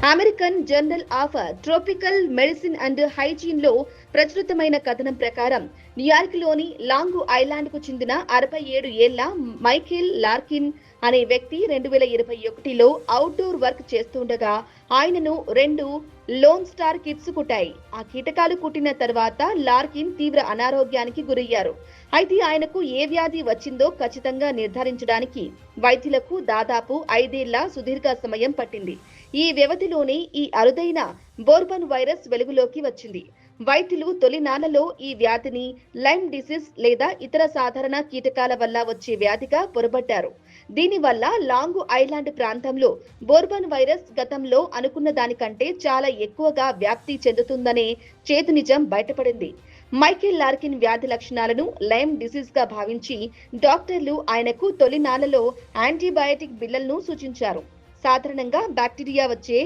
American journal of tropical medicine and hygiene లో ప్రచురితమైన కథనం ప్రకారం న్యూయార్క్ లోని లాంగ్ ఐలాండ్ కు చెందిన 67 ఏళ్ల మైఖేల్ లార్కిన్ అనే వ్యక్తి 2021లో అవుట్డోర్ వర్క్ చేస్తుండగా ఆయనను 2 లోన్ స్టార్ కిట్స్ కుట్టాయి. ఆ కీటకాలు కుట్టిన తర్వాత లార్కిన్ తీవ్ర అనారోగ్యానికి గురయ్యారు. అయితే ఆయనకు ఏ వ్యాధి వచ్చిందో ఖచ్చితంగా నిర్ధారించడానికి వైద్యులకు దాదాపు 5 ఏళ్ల సుదీర్ఘ సమయం పట్టింది. ఈ వ్యవధిలోనే ఈ అరుదైన బోర్బన్ వైరస్ వెలుగులోకి వచ్చింది. వైద్యులు తొలినాళ్లలో ఈ వ్యాధిని లైమ్ డిసీజ్ లేదా ఇతర సాధారణ కీటకాల వల్ల వచ్చే వ్యాధిగా పొరబడ్డారు. దీనివల్ల లాంగ్ ఐలాండ్ ప్రాంతంలో బోర్బన్ వైరస్ గతంలో అనుకున్న దానికంటే చాలా ఎక్కువగా వ్యాప్తి చెందుతుందనే చేదు నిజం బయటపడింది. మైఖేల్ లార్కిన్ వ్యాధి లక్షణాలను లైమ్ డిసీజ్ గా భావించి డాక్టర్లు ఆయనకు తొలినాళ్లలో యాంటీబయాటిక్ బిళ్లలను సూచించారు. సాధారణంగా బ్యాక్టీరియా వచ్చే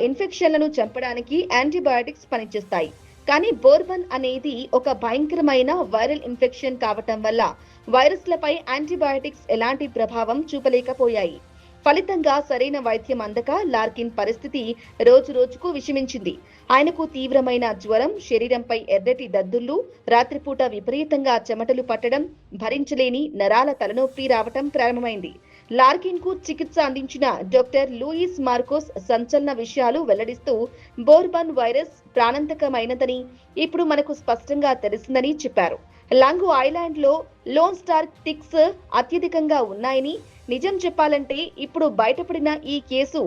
ఇన్ఫెక్షన్లను చంపడానికి యాంటీబయాటిక్స్ పనిచేస్తాయి. కానీ బోర్బన్ అనేది ఒక భయంకరమైన వైరల్ ఇన్ఫెక్షన్ కావటం వల్ల వైరస్లపై యాంటీబయాటిక్స్ ఎలాంటి ప్రభావం చూపలేకపోయాయి. ఫలితంగా సరైన వైద్యం అందక లార్కిన్ పరిస్థితి రోజురోజుకు విషమించింది. ఆయనకు తీవ్రమైన జ్వరం, శరీరంపై ఎర్రటి దద్దుర్లు, రాత్రిపూట విపరీతంగా చెమటలు పట్టడం, భరించలేని నరాల తలనొప్పి రావటం ప్రారంభమైంది. లార్కిన్ కు చికిత్స అందించిన డాక్టర్ లూయిస్ మార్కోస్ సంచలన విషయాలు వెల్లడిస్తూ బోర్బన్ వైరస్ ప్రాణాంతకమైనదని ఇప్పుడు మనకు స్పష్టంగా తెలిసిందని చెప్పారు. లాంగ్ ఐలాండ్ లో లోన్ స్టార్ టిక్స్ అత్యధికంగా ఉన్నాయని, నిజం చెప్పాలంటే ఇప్పుడు బయటపడిన ఈ కేసు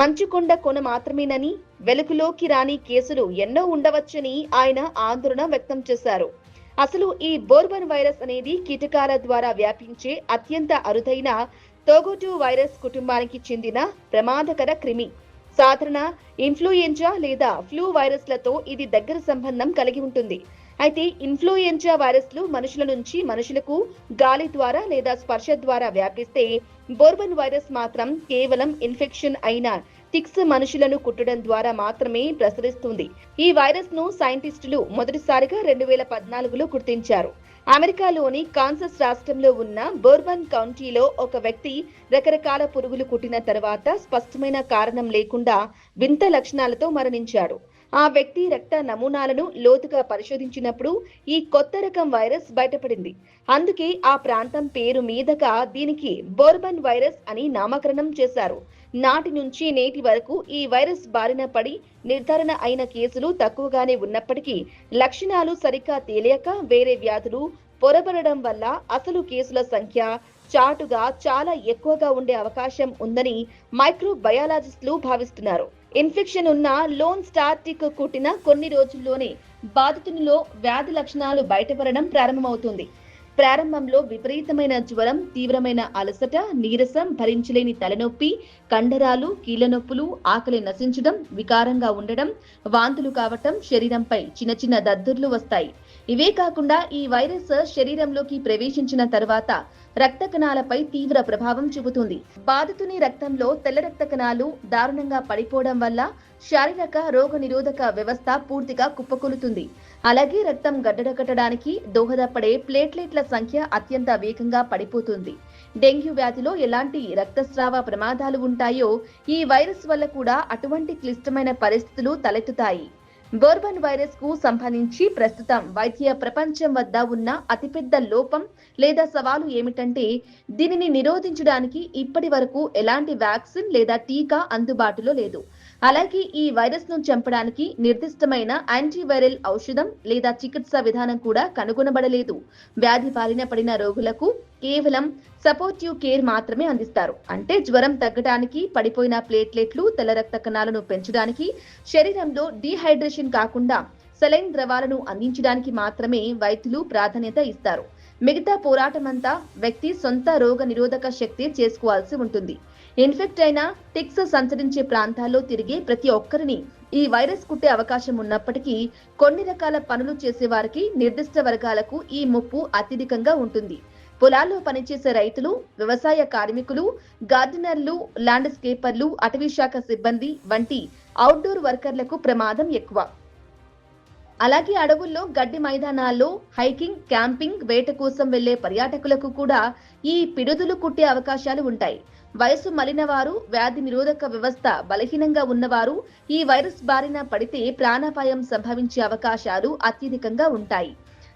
మంచుకొండ కొన మాత్రమేనని, వెలుగులోకి రాని కేసులు ఎన్నో ఉండవచ్చని ఆయన ఆందోళన వ్యక్తం చేశారు. అసలు ఈ బోర్బన్ వైరస్ అనేది కీటకాల ద్వారా వ్యాపించే అత్యంత అరుదైన టోగోటు వైరస్ కుటుంబానికి చెందిన ప్రమాదకర క్రిమి. సాధారణ ఇన్ఫ్లుయెంజా లేదా ఫ్లూ వైరస్లతో ఇది దగ్గర సంబంధం కలిగి ఉంటుంది. అయితే ఇన్ఫ్లుయెంజా వైరస్లు మనుషుల నుంచి మనుషులకు గాలి ద్వారా లేదా స్పర్శ ద్వారా వ్యాపిస్తే, బోర్బన్ వైరస్ మాత్రం కేవలం ఇన్ఫెక్షన్ అయిన టిక్స్ మనుషులను కుట్టడం ద్వారా మాత్రమే ప్రసరిస్తుంది. ఈ వైరస్ ను సైంటిస్టులు మొదటిసారిగా 2014లో గుర్తించారు. అమెరికాలోని కాన్సస్ రాష్ట్రంలో ఉన్న బోర్బన్ కౌంటీలో ఒక వ్యక్తి రకరకాల పురుగులు కుట్టిన తర్వాత స్పష్టమైన కారణం లేకుండా వింత లక్షణాలతో మరణించాడు. ఆ వ్యక్తి రక్త నమూనాలను లోతుగా పరిశోధించినప్పుడు ఈ కొత్త రకం వైరస్ బయటపడింది. అందుకే ఆ ప్రాంతం పేరు మీదుగా దీనికి బోర్బన్ వైరస్ అని నామకరణం చేశారు. నాటి నుంచి నేటి వరకు ఈ వైరస్ బారిన పడి నిర్ధారణ అయిన కేసులు తక్కువగానే ఉన్నప్పటికీ లక్షణాలు సరిగ్గా తేలియక వేరే వ్యాధులు పొరబడడం వల్ల అసలు కేసుల సంఖ్య చాటుగా చాలా ఎక్కువగా ఉండే అవకాశం ఉందని మైక్రోబయాలజిస్టులు భావిస్తున్నారు. ఇన్ఫెక్షన్ ఉన్న లోన్ స్టార్ టిక్ కుట్టిన కొన్ని రోజుల్లోనే బాధితునిలో వ్యాధి లక్షణాలు బయటపడడం ప్రారంభమవుతుంది. ప్రారంభంలో విపరీతమైన జ్వరం, తీవ్రమైన అలసట, నీరసం, భరించలేని తలనొప్పి, కండరాలు, కీళ్ల నొప్పులు, ఆకలి నశించడం, వికారంగా ఉండడం, వాంతులు కావటం, శరీరంపై చిన్న చిన్న దద్దుర్లు వస్తాయి. ఇవే కాకుండా ఈ వైరస్ శరీరంలోకి ప్రవేశించిన తర్వాత రక్త కణాలపై తీవ్ర ప్రభావం చూపుతుంది. బాధితుని రక్తంలో తెల్ల రక్త కణాలు దారుణంగా పడిపోవడం వల్ల శారీరక రోగ నిరోధక వ్యవస్థ పూర్తిగా కుప్పకూలుతుంది. అలాగే రక్తం గడ్డకట్టడానికి దోహదపడే ప్లేట్లెట్ల సంఖ్య అత్యంత వేగంగా పడిపోతుంది. డెంగ్యూ వ్యాధిలో ఎలాంటి రక్తస్రావ ప్రమాదాలు ఉంటాయో ఈ వైరస్ వల్ల కూడా అటువంటి క్లిష్టమైన పరిస్థితులు తలెత్తుతాయి. బోర్బన్ వైరస్ కు సంబంధించి ప్రస్తుతం వైద్య ప్రపంచం వద్ద ఉన్న అతిపెద్ద లోపం లేదా సవాలు ఏమిటంటే, దీనిని నిరోధించడానికి ఇప్పటి వరకు ఎలాంటి వ్యాక్సిన్ లేదా టీకా అందుబాటులో లేదు. అలాగే ఈ వైరస్ ను చంపడానికి నిర్దిష్టమైన యాంటీవైరల్ ఔషధం లేదా చికిత్సా విధానం కూడా కనుగొనబడలేదు. వ్యాధి బారిన పడిన రోగులకు కేవలం సపోర్టివ్ కేర్ మాత్రమే అందిస్తారు. అంటే జ్వరం తగ్గడానికి, పడిపోయిన ప్లేట్లెట్లు, తెల్ల రక్త కణాలను పెంచడానికి, శరీరంలో డీహైడ్రేషన్ కాకుండా సెలైన్ ద్రవాలను అందించడానికి మాత్రమే వైద్యులు ప్రాధాన్యత ఇస్తారు. మిగతా పోరాటమంతా వ్యక్తి సొంత రోగ నిరోధక శక్తి చేసుకోవాల్సి ఉంటుంది. ఇన్ఫెక్ట్ అయిన టిక్స్ సంచరించే ప్రాంతాల్లో తిరిగే ప్రతి ఒక్కరిని ఈ వైరస్ కుట్టే అవకాశం ఉన్నప్పటికీ కొన్ని రకాల పనులు చేసే వారికి, నిర్దిష్ట వర్గాలకు ఈ ముప్పు అత్యధికంగా ఉంటుంది. పొలాల్లో పనిచేసే రైతులు, వ్యవసాయ కార్మికులు, గార్డెనర్లు, ల్యాండ్స్కేపర్లు, అటవీ శాఖ సిబ్బంది వంటి అవుట్డోర్ వర్కర్లకు ప్రమాదం ఎక్కువ. అలాగే అడవుల్లో గడ్డి మైదానాల్లో హైకింగ్, క్యాంపింగ్, వేట కోసం వెళ్లే పర్యాటకులకు కూడా ఈ పిడుదులు కుట్టే అవకాశాలు ఉంటాయి. వయసు మళ్ళిన వారు, వ్యాధి నిరోధక వ్యవస్థ బలహీనంగా ఉన్నవారు ఈ వైరస్ బారిన పడితే ప్రాణాపాయం సంభవించే అవకాశాలు అత్యధికంగా ఉంటాయి.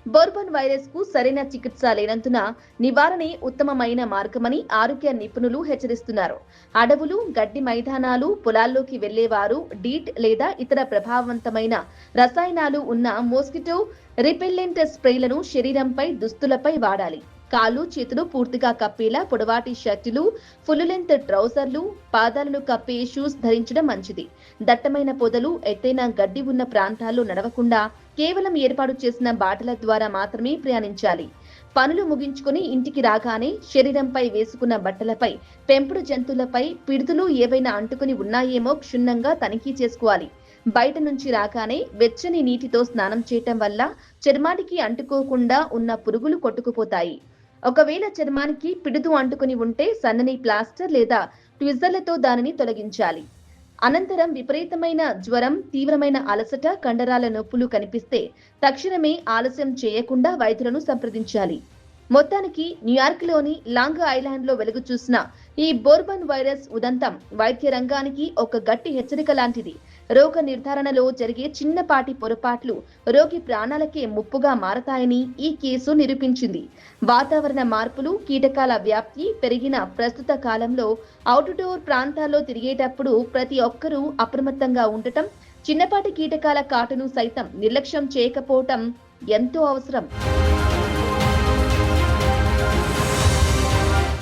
బోర్బన్ వైరస్ కు సరైన చికిత్స లేనందున నివారణే ఉత్తమమైన మార్గమని ఆరోగ్య నిపుణులు హెచ్చరిస్తున్నారు. అడవులు, గడ్డి మైదానాలు, పొలాల్లోకి వెళ్లేవారు డీట్ లేదా ఇతర ప్రభావవంతమైన రసాయనాలు ఉన్న మోస్కిటో రిపెల్లెంట్ స్ప్రేలను శరీరంపై, దుస్తులపై వాడాలి. కాళ్ళు, చేతులు పూర్తిగా కప్పేలా పొడవాటి షర్టులు, ఫుల్ లెంత్ ట్రౌజర్లు, పాదాలను కప్పే షూస్ ధరించడం మంచిది. దట్టమైన పొదలు, ఎత్తైన గడ్డి ఉన్న ప్రాంతాల్లో నడవకుండా కేవలం ఏర్పాటు చేసిన బాటల ద్వారా మాత్రమే ప్రయాణించాలి. పనులు ముగించుకుని ఇంటికి రాగానే శరీరంపై వేసుకున్న బట్టలపై, పెంపుడు జంతువులపై పిడుతులు ఏవైనా అంటుకుని ఉన్నాయేమో క్షుణ్ణంగా తనిఖీ చేసుకోవాలి. బయట నుంచి రాగానే వెచ్చని నీటితో స్నానం చేయటం వల్ల చర్మానికి అంటుకోకుండా ఉన్న పురుగులు కొట్టుకుపోతాయి. ఒకవేళ చర్మానికి పిడుదు అంటుకుని ఉంటే సన్నని ప్లాస్టర్ లేదా ట్విజర్లతో దానిని తొలగించాలి. అనంతరం విపరీతమైన జ్వరం, తీవ్రమైన అలసట, కండరాల నొప్పులు కనిపిస్తే తక్షణమే ఆలస్యం చేయకుండా వైద్యులను సంప్రదించాలి. మొత్తానికి న్యూయార్క్లోని లాంగ్ ఐలాండ్లో వెలుగు చూసిన ఈ బోర్బన్ వైరస్ ఉదంతం వైద్య రంగానికి ఒక గట్టి హెచ్చరిక లాంటిది. రోగ నిర్ధారణలో జరిగే చిన్నపాటి పొరపాట్లు రోగి ప్రాణాలకే ముప్పుగా మారతాయని ఈ కేసు నిరూపించింది. వాతావరణ మార్పులు, కీటకాల వ్యాప్తి పెరిగిన ప్రస్తుత కాలంలో అవుట్డోర్ ప్రాంతాల్లో తిరిగేటప్పుడు ప్రతి ఒక్కరూ అప్రమత్తంగా ఉండటం, చిన్నపాటి కీటకాల కాటును సైతం నిర్లక్ష్యం చేయకపోవటం ఎంతో అవసరం.